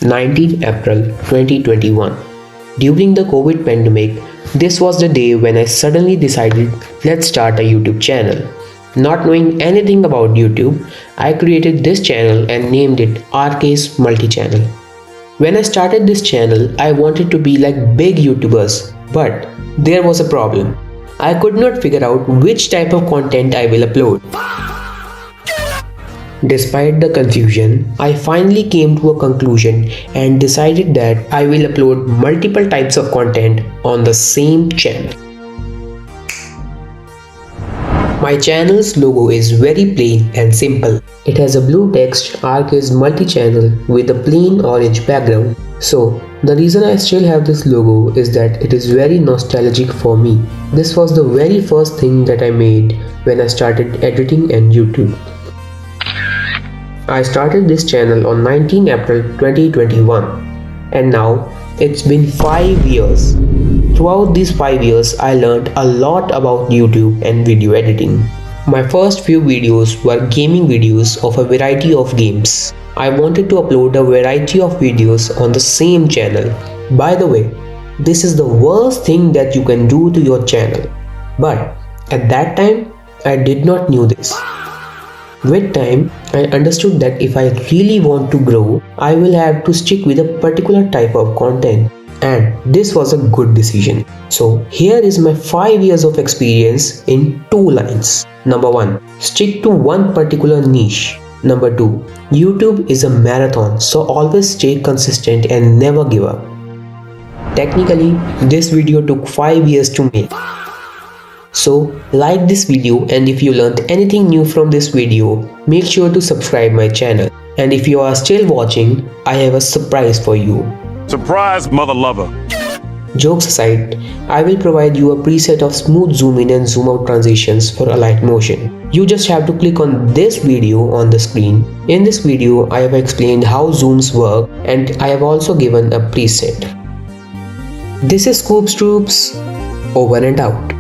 19th April 2021. During the COVID pandemic, this was the day when I suddenly decided let's start a YouTube channel. Not knowing anything about YouTube, I created this channel and named it RK'sMultiChannel. When I started this channel, I wanted to be like big YouTubers, but there was a problem. I could not figure out which type of content I will upload. Despite the confusion, I finally came to a conclusion and decided that I will upload multiple types of content on the same channel. My channel's logo is very plain and simple. It has a blue text RK'sMultiChannel with a plain orange background. So, the reason I still have this logo is that it is very nostalgic for me. This was the very first thing that I made when I started editing and YouTube. I started this channel on 19 April 2021 and now it's been 5 years. Throughout these 5 years, I learned a lot about YouTube and video editing. My first few videos were gaming videos of a variety of games. I wanted to upload a variety of videos on the same channel. By the way, this is the worst thing that you can do to your channel. But at that time, I did not know this. With time, I understood that if I really want to grow, I will have to stick with a particular type of content. And this was a good decision. So here is my 5 years of experience in 2 lines. Number 1. Stick to one particular niche. Number 2. YouTube is a marathon, so always stay consistent and never give up. Technically, this video took 5 years to make. So like this video, and if you learned anything new from this video, make sure to subscribe my channel. And if you are still watching, I have a surprise for you. Surprise, mother lover. Jokes aside, I will provide you a preset of smooth zoom in and zoom out transitions for Alight motion. You just have to click on this video on the screen. In this video, I have explained how zooms work and I have also given a preset. This is Scoops Troops, over and out.